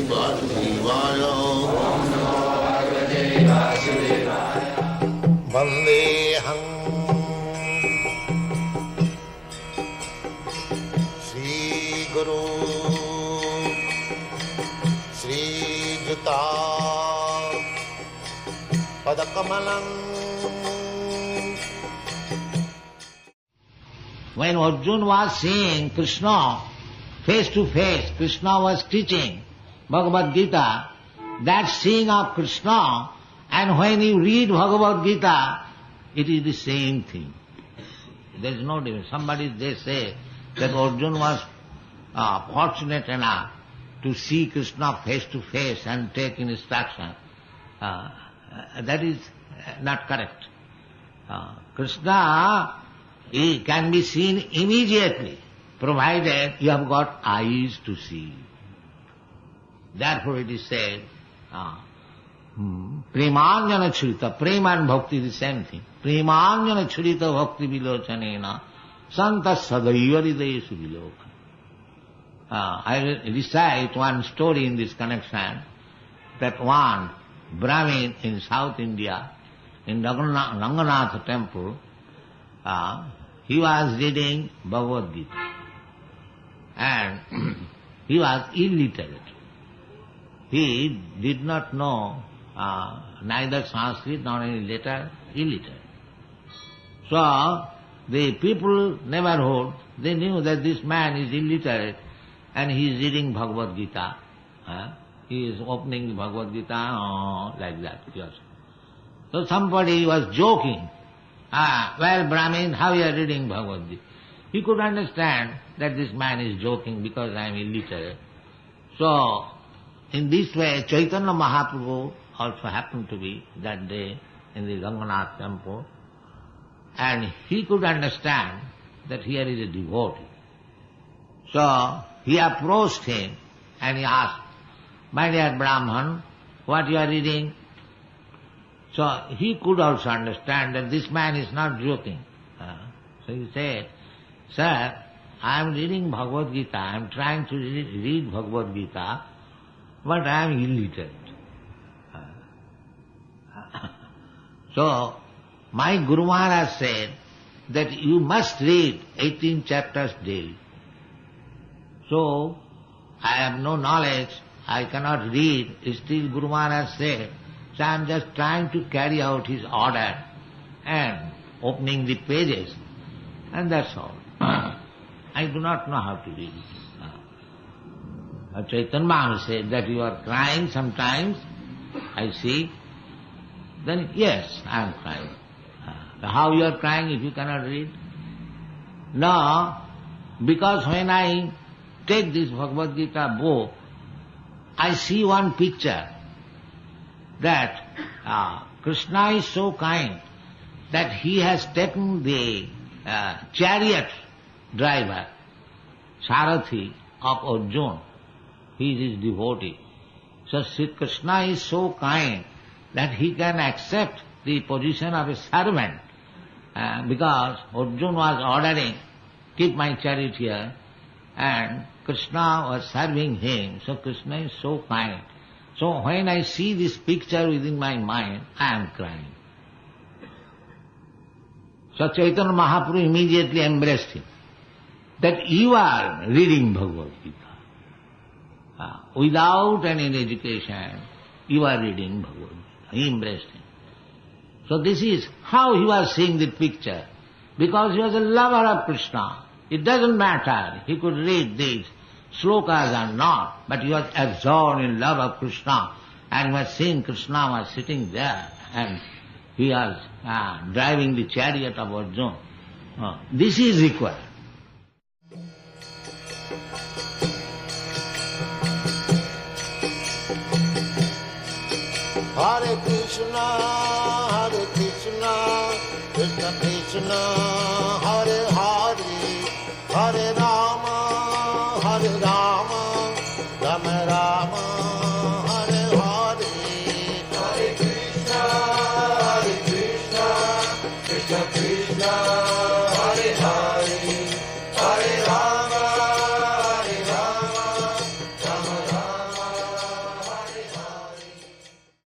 Vasudevaya. Vandeham Shri Guru Shri Juta Padakamalam. When Arjuna was seeing Krishna face to face, Krishna was teaching Bhagavad Gita, that seeing of Krishna, and when you read Bhagavad Gita, it is the same thing. There is no difference. Somebody, they say that Arjuna was fortunate enough to see Krishna face to face and take instruction. That is not correct. Krishna, he can be seen immediately, provided you have got eyes to see. Therefore it is said, Premanjana churita, prema and bhakti is the same thing. Premanjana churita bhakti vilochanena, santa sadaiva hridayeshu vilokana. I will recite one story in this connection, that one Brahmin in South India, in Ranganath temple, he was reading Bhagavad Gita, and he was illiterate. He did not know neither Sanskrit nor any letter, illiterate. So the people neighborhood, they knew that this man is illiterate and he is reading Bhagavad Gita. He is opening Bhagavad Gita like that. Yes. So somebody was joking. Well, Brahmin, how you are reading Bhagavad Gita? He could understand that this man is joking because I am illiterate. So, in this way, Chaitanya Mahaprabhu also happened to be that day in the Ranganath temple, and he could understand that here is a devotee. So, he approached him and he asked, "My dear Brahman, what you are reading?" So he could also understand that this man is not joking. So he said, "Sir, I am reading Bhagavad Gita, I am trying to read Bhagavad Gita, but I am illiterate. So my Guru Maharaj said that you must read 18 chapters daily. So I have no knowledge, I cannot read, still Guru Maharaj said, so I am just trying to carry out his order and opening the pages, and that's all. I do not know how to read it." Chaitanya Mahaprabhu said that you are crying sometimes, I see. Then yes, I am crying. How you are crying if you cannot read? No, because when I take this Bhagavad Gita book, I see one picture that Krishna is so kind that he has taken the chariot driver, Sarathi of Arjuna. He is his devotee. So Sri Krishna is so kind that he can accept the position of a servant, because Arjuna was ordering, "Keep my chariot here," and Krishna was serving him. So Krishna is so kind. So when I see this picture within my mind, I am crying. So Chaitanya Mahaprabhu immediately embraced him, that you are reading Bhagavad Gita. Without any education, you are reading Bhagavad Gita. He embraced him. So this is how he was seeing the picture. Because he was a lover of Krishna. It doesn't matter, he could read these slokas or not, but he was absorbed in love of Krishna, and he was seeing Krishna was sitting there, and he was driving the chariot of Arjuna. This is required. Hare Krishna, Krishna Krishna, Hare Hare, Hare Rama, Rama Rama